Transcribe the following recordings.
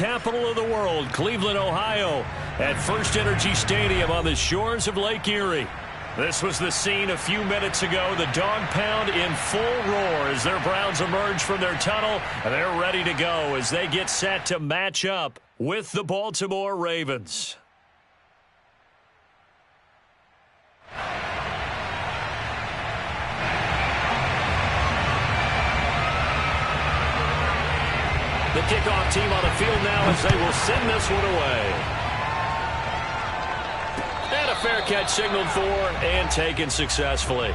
capital of the world, Cleveland, Ohio, at First Energy Stadium on the shores of Lake Erie. This was the scene a few minutes ago. The dog pound in full roar as their Browns emerge from their tunnel. And they're ready to go as they get set to match up with the Baltimore Ravens. The kickoff team on the field now as they will send this one away. And a fair catch signaled for and taken successfully.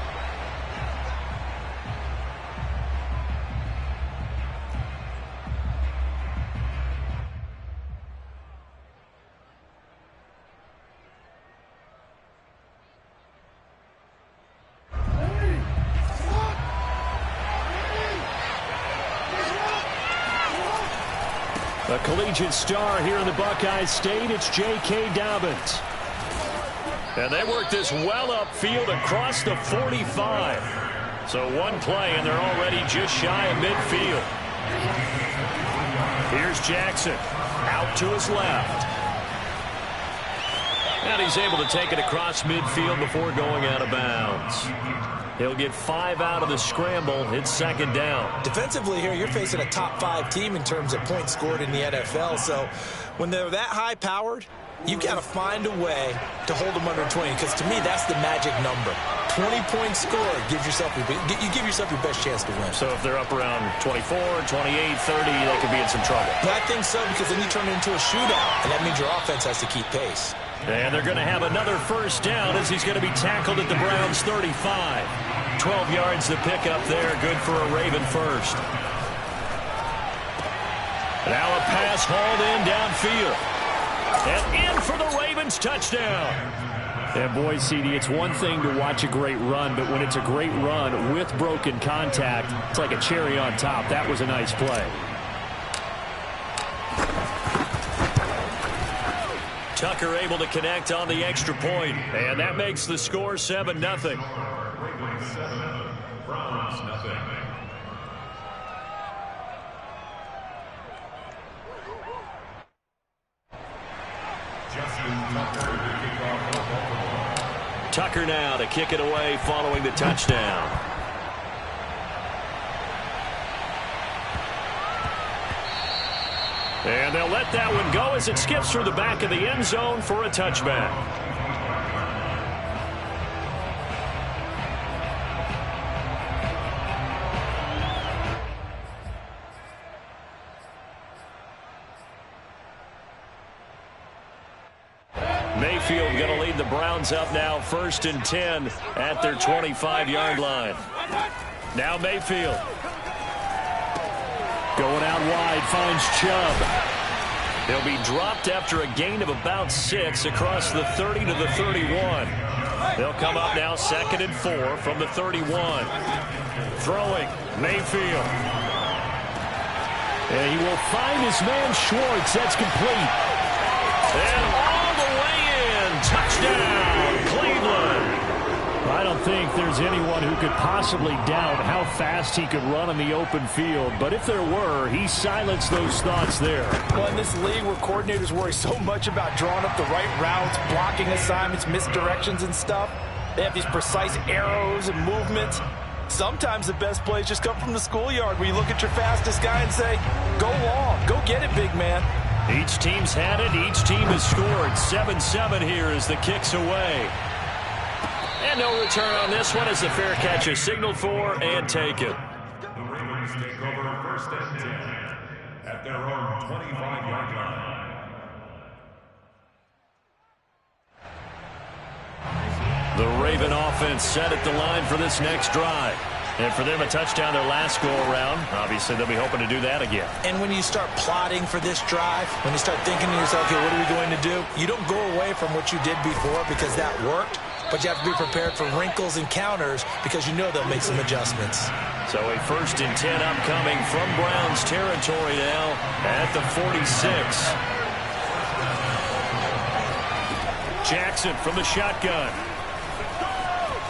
A collegiate star here in the Buckeye State, it's J.K. Dobbins. And they work this well upfield across the 45. So one play, and they're already just shy of midfield. Here's Jackson, out to his left. And he's able to take it across midfield before going out of bounds. He'll get 5 out of the scramble. It's second down. Defensively here, you're facing a top 5 team in terms of points scored in the NFL. So when they're that high-powered, you've got to find a way to hold them under 20, because to me, that's the magic number. 20 points scored gives yourself you give yourself your best chance to win. So if they're up around 24, 28, 30, they could be in some trouble. But I think so, because then you turn it into a shootout, and that means your offense has to keep pace. And they're going to have another first down as he's going to be tackled at the Browns' 35. 12 yards to pick up there. Good for a Raven first. Now a pass hauled in downfield. And in for the Ravens touchdown. And boy, CD, it's one thing to watch a great run, but when it's a great run with broken contact, it's like a cherry on top. That was a nice play. Tucker able to connect on the extra point, and that makes the score 7-0. Ravens 7, Browns nothing. Justin Tucker to kick off for Baltimore. Tucker now to kick it away following the touchdown. And they'll let that one go as it skips through the back of the end zone for a touchback. Mayfield going to lead the Browns up now, 1st and 10 at their 25-yard line. Now Mayfield. Going out wide, finds Chubb. He'll be dropped after a gain of about 6 across the 30 to the 31. They'll come up now 2nd and 4 from the 31. Throwing, Mayfield. And he will find his man Schwartz. That's complete. And all the way in. Touchdown, Cleveland. I don't think there's anyone who could possibly doubt how fast he could run in the open field. But if there were, he silenced those thoughts there. Well, in this league where coordinators worry so much about drawing up the right routes, blocking assignments, misdirections and stuff, they have these precise arrows and movements. Sometimes the best plays just come from the schoolyard where you look at your fastest guy and say, go long, go get it, big man. Each team's had it. Each team has scored. 7-7 here as the kick's away. And no return on this one as the fair catch is signaled for and taken. The Ravens take over 1st and 10 at their own 25-yard line. The Raven offense set at the line for this next drive. And for them, a touchdown their last go-around. Obviously, they'll be hoping to do that again. And when you start plotting for this drive, when you start thinking to yourself, okay, what are we going to do? You don't go away from what you did before because that worked. But you have to be prepared for wrinkles and counters because you know they'll make some adjustments. So a 1st and 10 upcoming from Browns territory now at the 46. Jackson from the shotgun.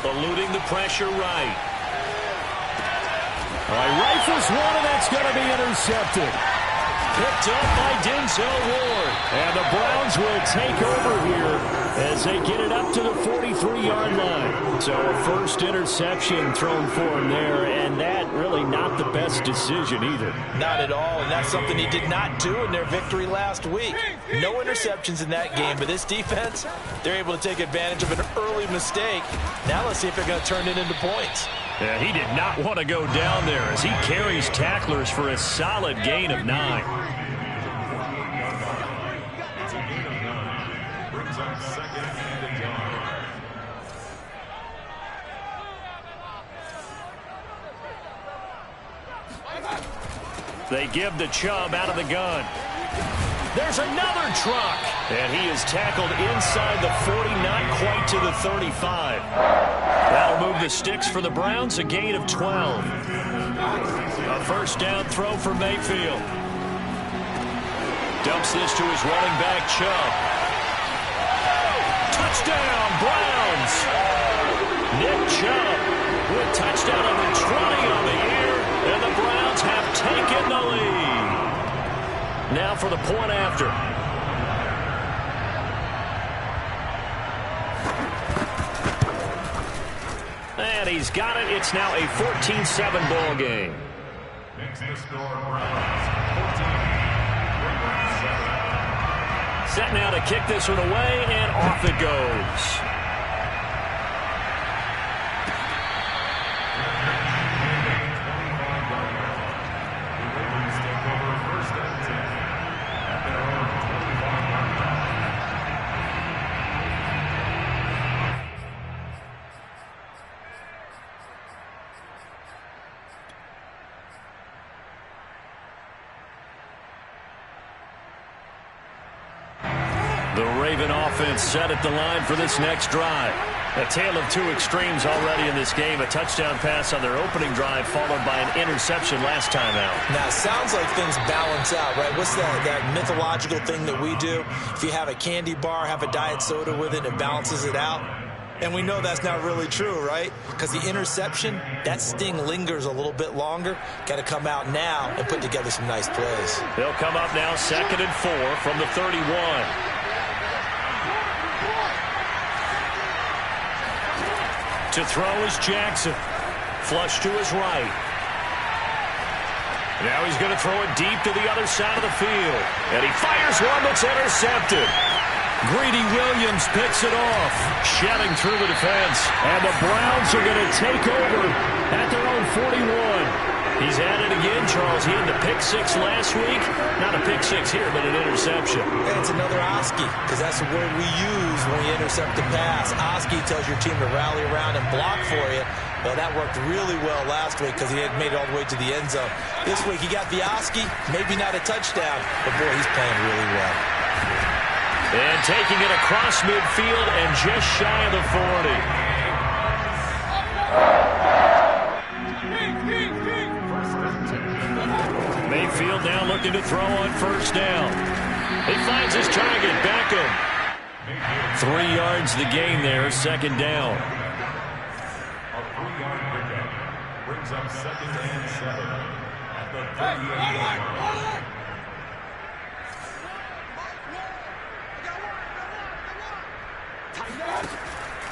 Eluding the pressure right. All right, rifles one, and that's going to be intercepted. picked up by Denzel Ward. And the Browns will take over here as they get it up to the 43-yard line. So a first interception thrown for him there, and that really not the best decision either. Not at all, and that's something he did not do in their victory last week. No interceptions in that game, but this defense, they're able to take advantage of an early mistake. Now let's see if they're going to turn it into points. Yeah, he did not want to go down there as he carries tacklers for a solid gain of 9. They give the Chubb out of the gun. There's another truck. And he is tackled inside the 40, not quite to the 35. That'll move the sticks for the Browns, a gain of 12. A first down throw for Mayfield. Dumps this to his running back, Chubb. Touchdown, Browns! Nick Chubb with touchdown number 20 on the year, and the Browns have taken the lead. Now for the point after. And he's got it. It's now a 14-7 ball game. Makes the score Browns 14. Set now to kick this one away, and off it goes. The Raven offense set at the line for this next drive. A tale of two extremes already in this game. A touchdown pass on their opening drive followed by an interception last time out. Now, it sounds like things balance out, right? What's that mythological thing that we do? If you have a candy bar, have a diet soda with it, it balances it out. And we know that's not really true, right? Because the interception, that sting lingers a little bit longer. Got to come out now and put together some nice plays. They'll come up now 2nd and 4 from the 31. To throw is Jackson. Flush to his right. Now he's going to throw it deep to the other side of the field. And he fires one that's intercepted. Greedy Williams picks it off. Shedding through the defense. And the Browns are going to take over at their own 41. He's at it again, Charles. He had the pick six last week. Not a pick six here, but an interception. And it's another Oski, because that's the word we use when we intercept the pass. Oski tells your team to rally around and block for you. Well, that worked really well last week because he had made it all the way to the end zone. This week he got the Oski, maybe not a touchdown, but boy, he's playing really well. And taking it across midfield and just shy of the 40. Mayfield now looking to throw on first down. He finds his target, Beckham. 3 yards the gain there, 2nd down. A 3-yard pickup brings up 2nd and 7 at the 38-yard line.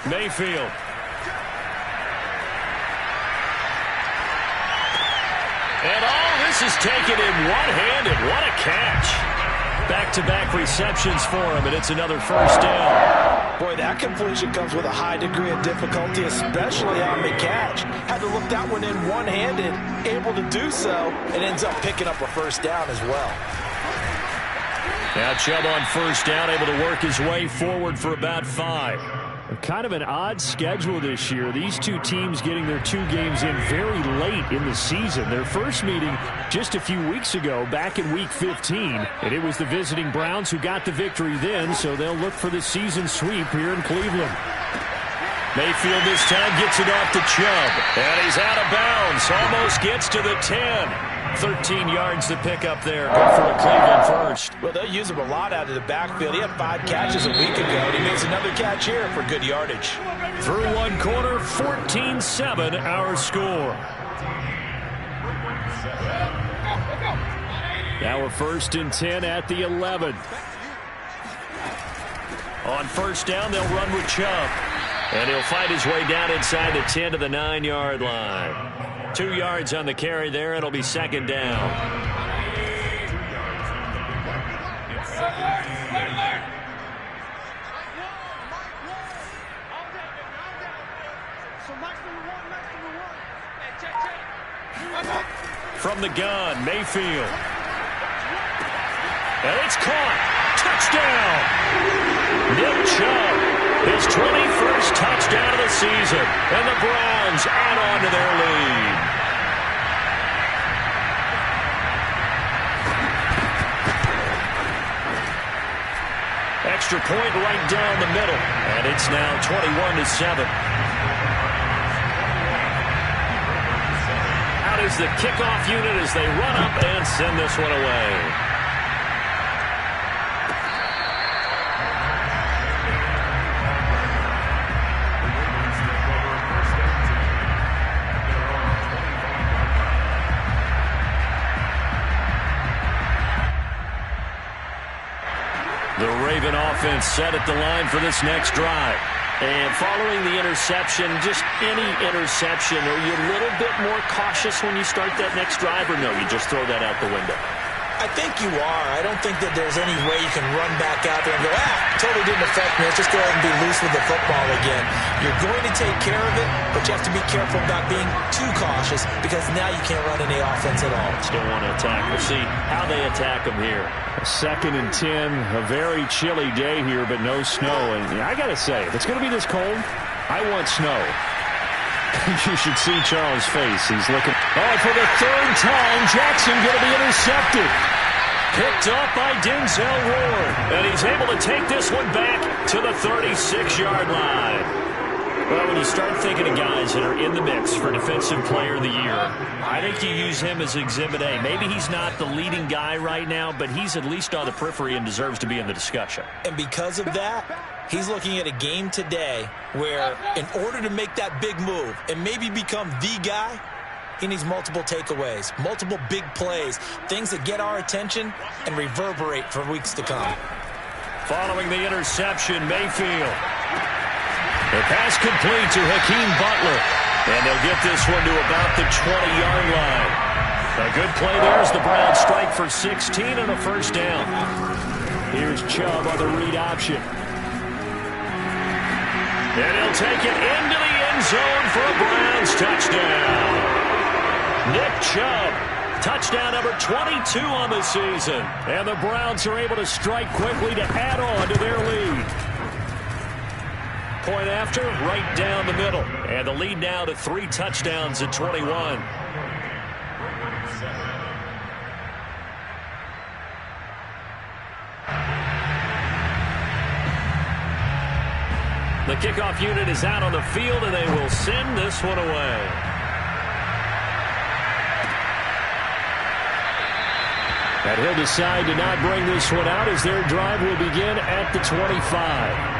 Mayfield. And all this is taken in one-handed. What a catch. Back-to-back receptions for him, and it's another first down. Boy, that completion comes with a high degree of difficulty, especially on the catch. Had to look that one in one-handed, able to do so, and ends up picking up a first down as well. Now Chubb on first down, able to work his way forward for about 5. Kind of an odd schedule this year. These two teams getting their 2 games in very late in the season. Their first meeting just a few weeks ago, back in Week 15. And it was the visiting Browns who got the victory then, so they'll look for the season sweep here in Cleveland. Mayfield this time gets it off to Chubb. And he's out of bounds. Almost gets to the 10. 13 yards to pick up there. Good for a Cleveland first. Well, they'll use him a lot out of the backfield. He had 5 catches a week ago, and he makes another catch here for good yardage. Through one quarter, 14-7 our score. Now a 1st and 10 at the 11. On 1st down, they'll run with Chubb. And he'll fight his way down inside the 10 to the 9-yard line. 2 yards on the carry there. It'll be 2nd down. From the gun, Mayfield. And it's caught. Touchdown. Nick Chubb, his 21st touchdown of the season. And the Browns add on to their lead. Extra point right down the middle. And it's now 21-7. Out is the kickoff unit as they run up and send this one away. The Raven offense set at the line for this next drive. And following the interception, just any interception, are you a little bit more cautious when you start that next drive, or no, you just throw that out the window? I think you are. I don't think that there's any way you can run back out there and go, totally didn't affect me. Let's just go ahead and be loose with the football again. You're going to take care of it, but you have to be careful about being too cautious because now you can't run any offense at all. Still want to attack. We'll see how they attack them here. 2nd and 10, a very chilly day here, but no snow. And I got to say, if it's going to be this cold, I want snow. You should see Charles' face. He's looking. Oh, for the 3rd time, Jackson going to be intercepted. Picked up by Denzel Ward. And he's able to take this one back to the 36-yard line. Well, when you start thinking of guys that are in the mix for Defensive Player of the Year, I think you use him as Exhibit A. Maybe he's not the leading guy right now, but he's at least on the periphery and deserves to be in the discussion. And because of that, he's looking at a game today where in order to make that big move and maybe become the guy, he needs multiple takeaways, multiple big plays, things that get our attention and reverberate for weeks to come. Following the interception, Mayfield. The pass complete to Hakeem Butler. And they'll get this one to about the 20-yard line. A good play there as the Browns strike for 16 and a 1st down. Here's Chubb on the read option. And he'll take it into the end zone for a Browns touchdown. Nick Chubb, touchdown number 22 on the season. And the Browns are able to strike quickly to add on to their lead. Point after, right down the middle. And the lead now to 3 touchdowns at 21. The kickoff unit is out on the field, and they will send this one away. And he'll decide to not bring this one out as their drive will begin at the 25.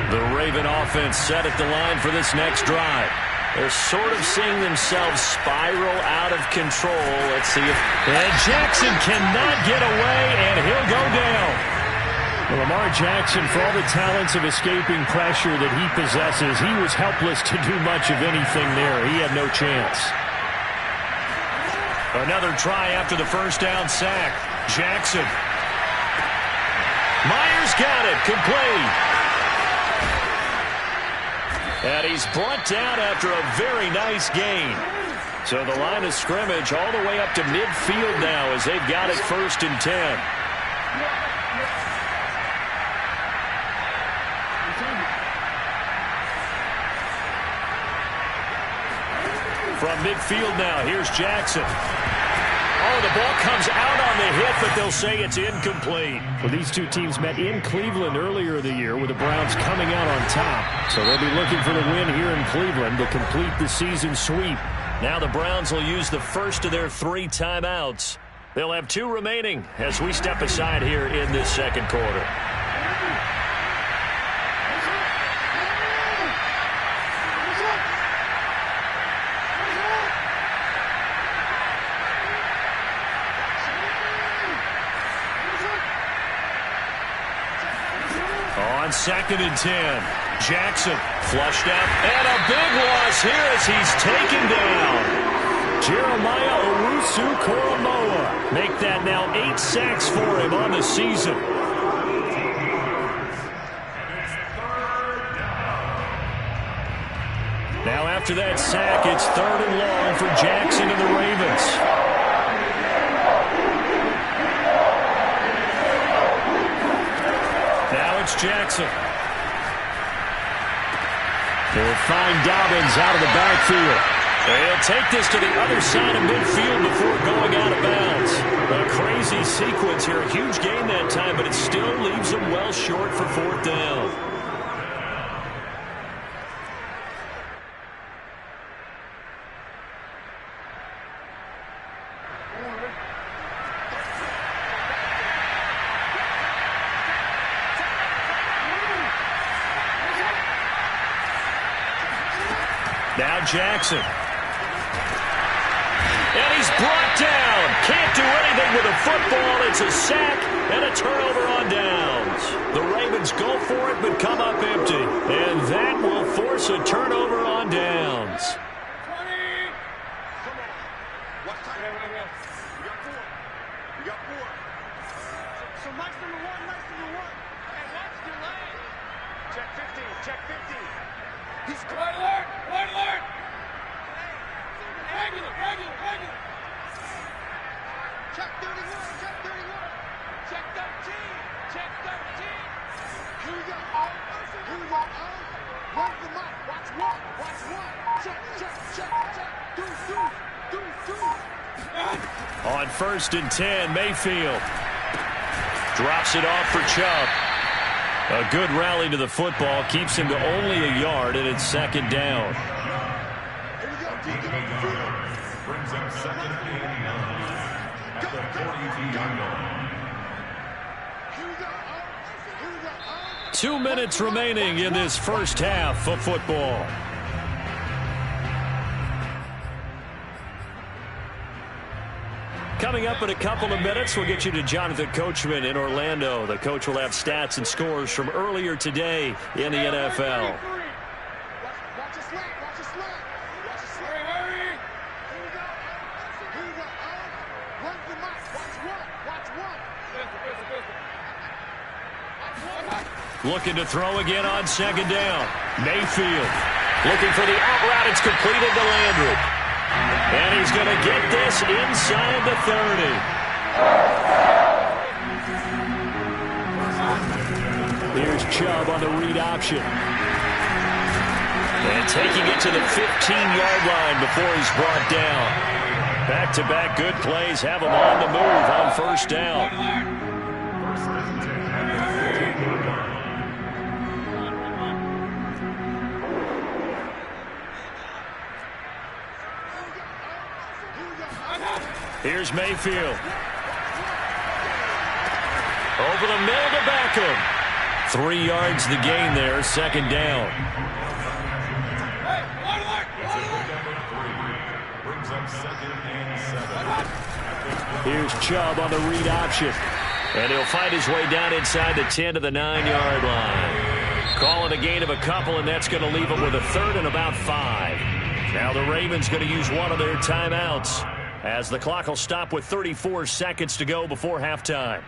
The Raven offense set at the line for this next drive. They're sort of seeing themselves spiral out of control. Let's see if... And Jackson cannot get away, and he'll go down. Well, Lamar Jackson, for all the talents of escaping pressure that he possesses, he was helpless to do much of anything there. He had no chance. Another try after the 1st down sack. Jackson. Myers got it. Complete. And he's brought down after a very nice gain. So the line of scrimmage all the way up to midfield now as they've got it 1st and 10. From midfield now, here's Jackson. Oh, the ball comes out on the hit, but they'll say it's incomplete. Well, these two teams met in Cleveland earlier in the year with the Browns coming out on top. So they'll be looking for the win here in Cleveland to complete the season sweep. Now the Browns will use the first of their 3 timeouts. They'll have 2 remaining as we step aside here in this 2nd quarter. 2nd and 10. Jackson flushed out, and a big loss here as he's taken down. Jeremiah Owusu-Koramoah. Make that now 8 sacks for him on the season. Now after that sack, it's 3rd and long for Jackson and the Ravens. Now it's Jackson. They'll find Dobbins out of the backfield. He'll take this to the other side of midfield before going out of bounds. A crazy sequence here. A huge gain that time, but it still leaves him well short for 4th down. Now Jackson. And he's brought down. Can't do anything with a football. It's a sack and a turnover on downs. The Ravens go for it but come up empty. And that will force a turnover on downs. 20. Come on. Watch time. We got 4. We got 4. So Mike's number 1. Mike's number 1. Hey, watch the lane. Check 15. Check 15. He's white alert! White alert! Regular! Check 31! Check 31! Check 13! Check 13! Here we go! Here we go! Run the mic! Watch 1! Watch 1! Check! On 1st and 10, Mayfield drops it off for Chubb. A good rally to the football keeps him to only a yard, and it's 2nd down. Brings up 2nd and 9 at the 42-yard line. 2 minutes remaining in this first half of football. Coming up in a couple of minutes, we'll get you to Jonathan Coachman in Orlando. The coach will have stats and scores from earlier today in the NFL. Looking to throw again on 2nd down. Mayfield looking for the out route. It's completed to Landry. And he's going to get this inside the 30. Here's Chubb on the read option. And taking it to the 15-yard line before he's brought down. Back-to-back good plays have him on the move on 1st down. Here's Mayfield. Over the middle to Beckham. 3 yards the gain there, 2nd down. Brings up 2nd and 7. Here's Chubb on the read option. And he'll find his way down inside the 10 to the 9-yard line. Call it a gain of a couple, and that's going to leave him with a 3rd and about 5. Now the Ravens going to use one of their timeouts, as the clock will stop with 34 seconds to go before halftime.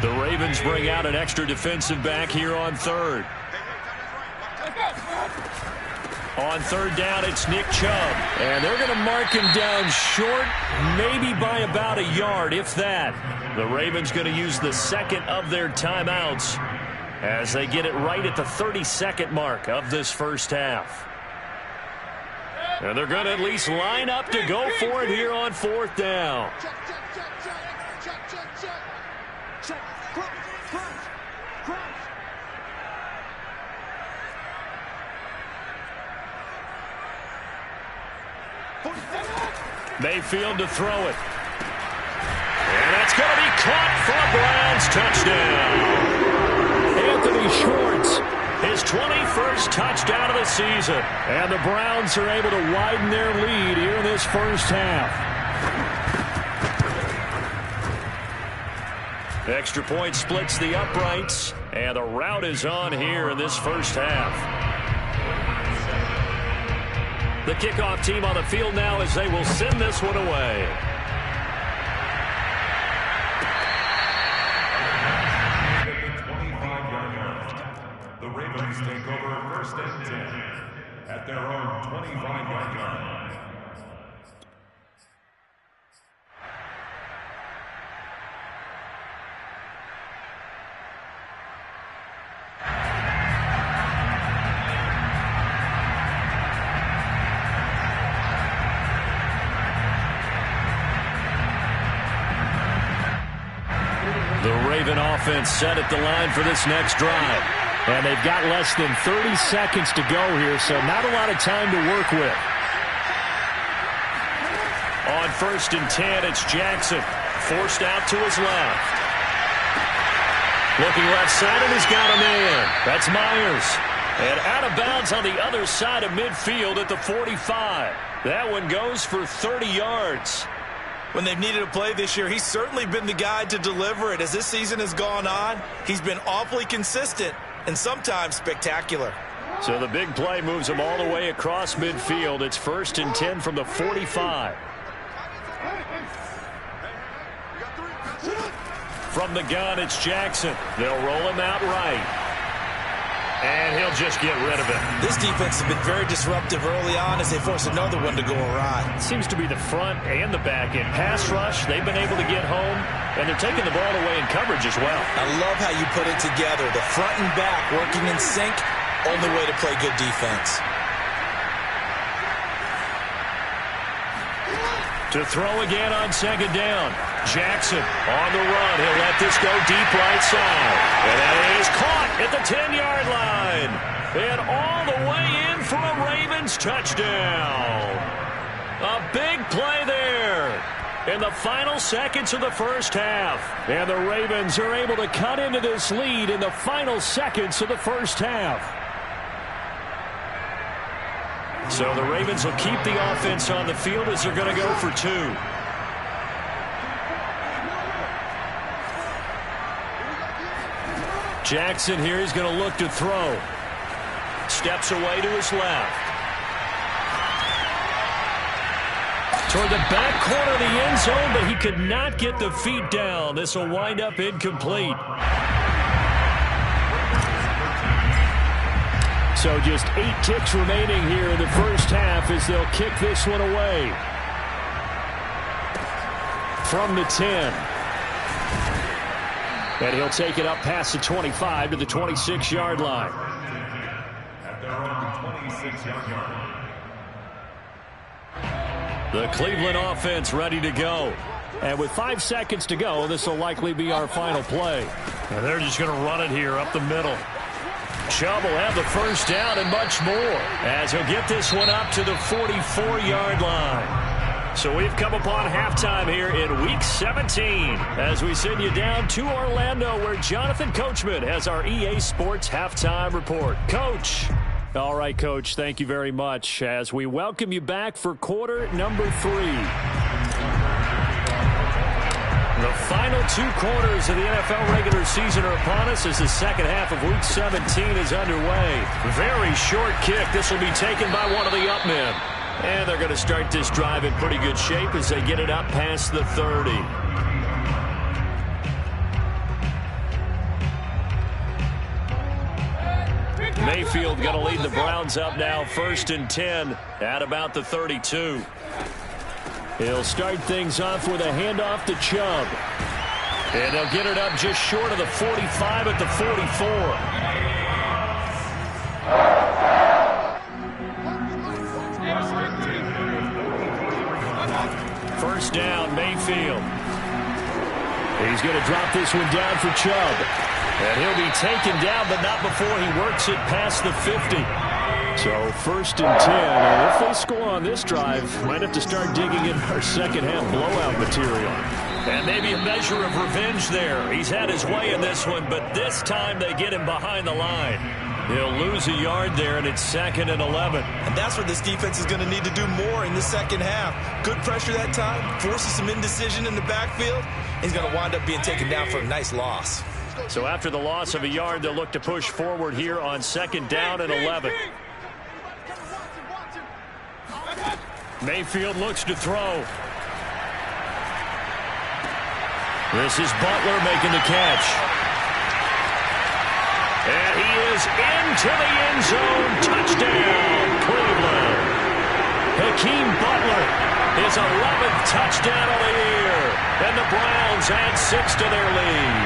The Ravens bring out an extra defensive back here on 3rd. On 3rd down, it's Nick Chubb. And they're going to mark him down short, maybe by about a yard, if that. The Ravens going to use the 2nd of their timeouts as they get it right at the 32nd mark of this first half. And they're going to at least line up to go for it here on 4th down. Mayfield to throw it. And that's going to be caught for a Browns touchdown. Anthony Schwartz, his 21st touchdown of the season. And the Browns are able to widen their lead here in this first half. Extra point splits the uprights, and the rout is on here in this first half. The kickoff team on the field now as they will send this one away. The Ravens take over first and 10 at their own 25-yard line. The Raven offense set at the line for this next drive. And they've got less than 30 seconds to go here, so not a lot of time to work with. On first and 10, it's Jackson. Forced out to his left. Looking left side, and he's got a man. That's Myers. And out of bounds on the other side of midfield at the 45. That one goes for 30 yards. When they've needed a play this year, he's certainly been the guy to deliver it. As this season has gone on, he's been awfully consistent and sometimes spectacular. So the big play moves him all the way across midfield. It's first and 10 from the 45. From the gun, it's Jackson. They'll roll him out right. And he'll just get rid of it. This defense has been very disruptive early on as they force another one to go awry. Seems to be the front and the back end. Pass rush, they've been able to get home, and they're taking the ball away in coverage as well. I love how you put it together. The front and back working in sync, only way to play good defense. To throw again on second down. Jackson on the run. He'll let this go deep right side. And that is caught at the 10-yard line. And all the way in for a Ravens touchdown. A big play there in the final seconds of the first half. And the Ravens are able to cut into this lead in the final seconds of the first half. So the Ravens will keep the offense on the field as they're going to go for two. Jackson here is going to look to throw. Steps away to his left. Toward the back corner of the end zone, but he could not get the feet down. This will wind up incomplete. So just 8 ticks remaining here in the first half as they'll kick this one away. From the 10. And he'll take it up past the 25 to the 26-yard line. At their own 26-yard line. The Cleveland offense ready to go. And with 5 seconds to go, this will likely be our final play. And they're just going to run it here up the middle. Chubb will have the first down and much more as he'll get this one up to the 44-yard line. So we've come upon halftime here in Week 17 as we send you down to Orlando where Jonathan Coachman has our EA Sports Halftime Report. Coach. All right, Coach, thank you very much as we welcome you back for quarter number 3. The final 2 quarters of the NFL regular season are upon us as the second half of Week 17 is underway. Very short kick. This will be taken by one of the up men. And they're going to start this drive in pretty good shape as they get it up past the 30. Mayfield going to lead the Browns up now, first and 10 at about the 32. He'll start things off with a handoff to Chubb. And they'll get it up just short of the 45 at the 44. First down, Mayfield. He's going to drop this one down for Chubb. And he'll be taken down, but not before he works it past the 50. So first and 10, and if they score on this drive, might have to start digging in our second half blowout material. And maybe a measure of revenge there. He's had his way in this one, but this time they get him behind the line. He'll lose a yard there, and it's 2nd and 11. And that's where this defense is going to need to do more in the second half. Good pressure that time, forces some indecision in the backfield. He's going to wind up being taken down for a nice loss. So after the loss of a yard, they'll look to push forward here on 2nd down and 11. Mayfield looks to throw. This is Butler making the catch. And he is into the end zone. Touchdown, Cleveland. Hakeem Butler, his 11th touchdown of the year. And the Browns add 6 to their lead.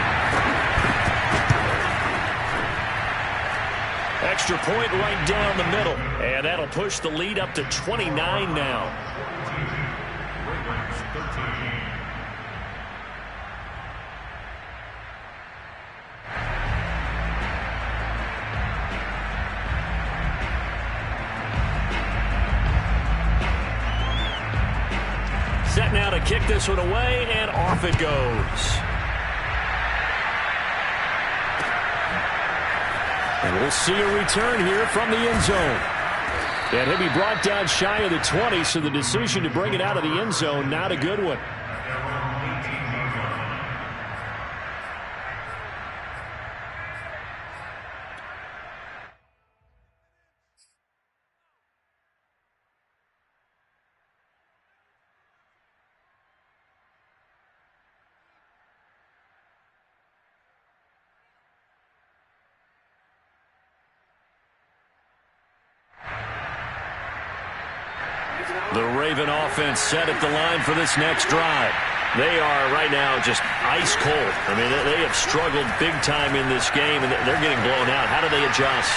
Extra point right down the middle. And that'll push the lead up to 29 now. Set now to kick this one away, and off it goes. And we'll see a return here from the end zone. And he'll be brought down shy of the 20, so the decision to bring it out of the end zone, not a good one. The Raven offense set at the line for this next drive. They are right now just ice cold. I mean, they have struggled big time in this game, and they're getting blown out. How do they adjust?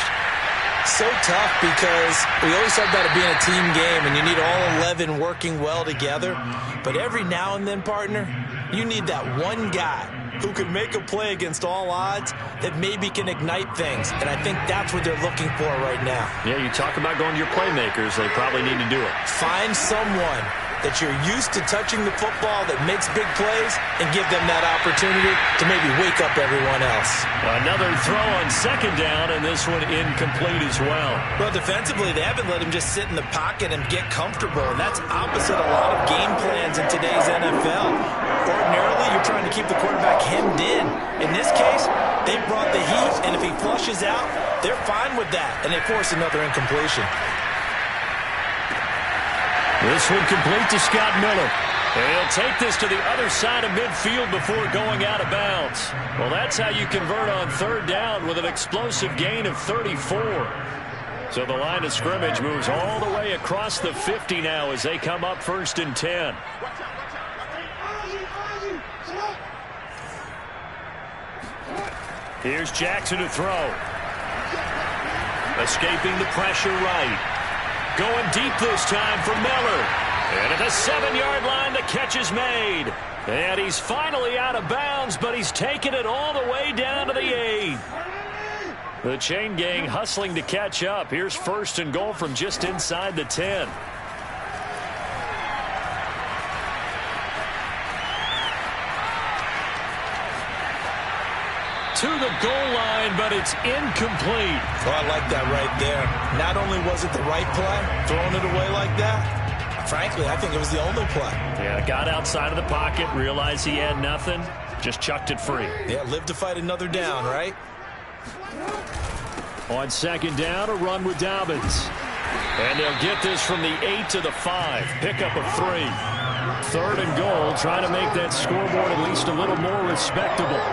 So tough because we always talk about it being a team game, and you need all 11 working well together. But every now and then, partner, you need that one guy who can make a play against all odds that maybe can ignite things. And I think that's what they're looking for right now. Yeah, you talk about going to your playmakers. They probably need to do it. Find someone that you're used to touching the football that makes big plays and give them that opportunity to maybe wake up everyone else. Another throw on 2nd down, and this one incomplete as well. Well, defensively, they haven't let him just sit in the pocket and get comfortable, and that's opposite a lot of game plans in today's NFL. Ordinarily, you're trying to keep the quarterback hemmed in. In this case, they brought the heat, and if he flushes out, they're fine with that, and they force another incompletion. This one complete to Scott Miller. And he'll take this to the other side of midfield before going out of bounds. Well, that's how you convert on 3rd down with an explosive gain of 34. So the line of scrimmage moves all the way across the 50 now as they come up 1st and 10. Here's Jackson to throw. Escaping the pressure right. Going deep this time for Miller. And at the 7-yard line, the catch is made. And he's finally out of bounds, but he's taken it all the way down to the 8. The chain gang hustling to catch up. Here's 1st and goal from just inside the 10. To the goal line, but it's incomplete. Oh, I like that right there. Not only was it the right play, throwing it away like that, frankly, I think it was the only play. Yeah, got outside of the pocket, realized he had nothing, just chucked it free. Yeah, live to fight another down, right? On 2nd down, a run with Dobbins. And they'll get this from the 8 to the 5. Pickup of 3. 3rd and goal, trying to make that scoreboard at least a little more respectable.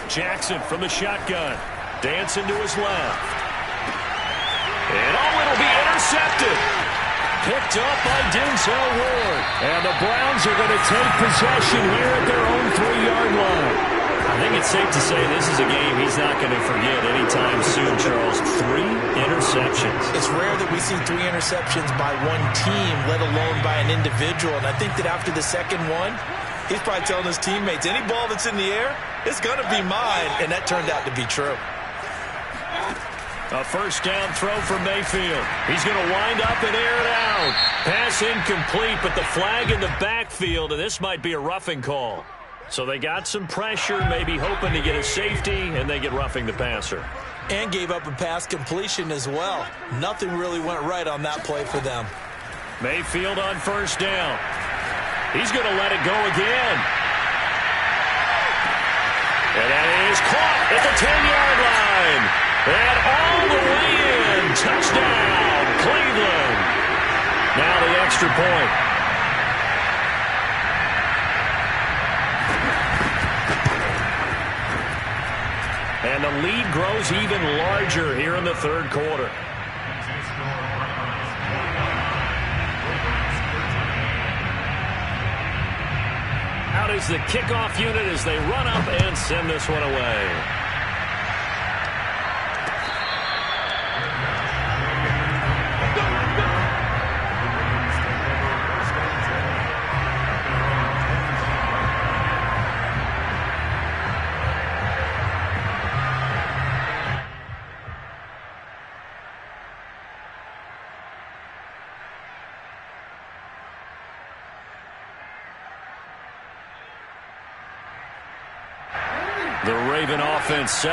Jackson from the shotgun. Dancing to his left. And it'll be intercepted. Picked up by Denzel Ward. And the Browns are going to take possession here at their own 3-yard line. I think it's safe to say this is a game he's not going to forget anytime soon, Charles. 3 interceptions. It's rare that we see 3 interceptions by one team, let alone by an individual. And I think that after the second one, he's probably telling his teammates, any ball that's in the air, it's going to be mine. And that turned out to be true. A first down throw for Mayfield. He's going to wind up and air it out. Pass incomplete, but the flag in the backfield, and this might be a roughing call. So they got some pressure, maybe hoping to get a safety, and they get roughing the passer. And gave up a pass completion as well. Nothing really went right on that play for them. Mayfield on first down. He's going to let it go again. And that is caught at the 10-yard line. And all the way in. Touchdown, Cleveland. Now the extra point. And the lead grows even larger here in the third quarter. Out is the kickoff unit as they run up and send this one away. The Raven offense set